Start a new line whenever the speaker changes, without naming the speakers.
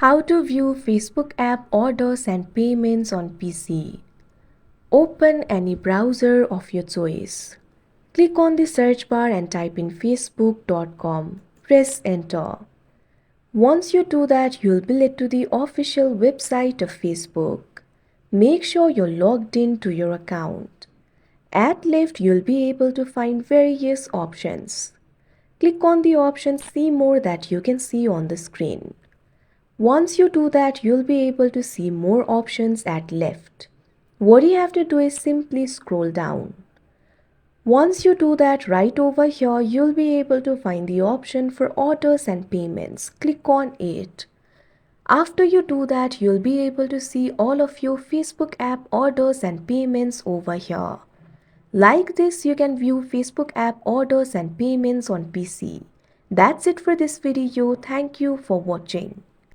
How to view Facebook app orders and payments on PC. Open any browser of your choice. Click on the search bar and type in facebook.com. Press enter. Once you do that, you'll be led to the official website of Facebook. Make sure you're logged in to your account. At left, you'll be able to find various options. Click on the option See More that you can see on the screen. Once you do that, you'll be able to see more options at left. What you have to do is simply scroll down. Once you do that, right over here, you'll be able to find the option for orders and payments. Click on it. After you do that, you'll be able to see all of your Facebook app orders and payments over here. Like this, you can view Facebook app orders and payments on PC. That's it for this video. Thank you for watching.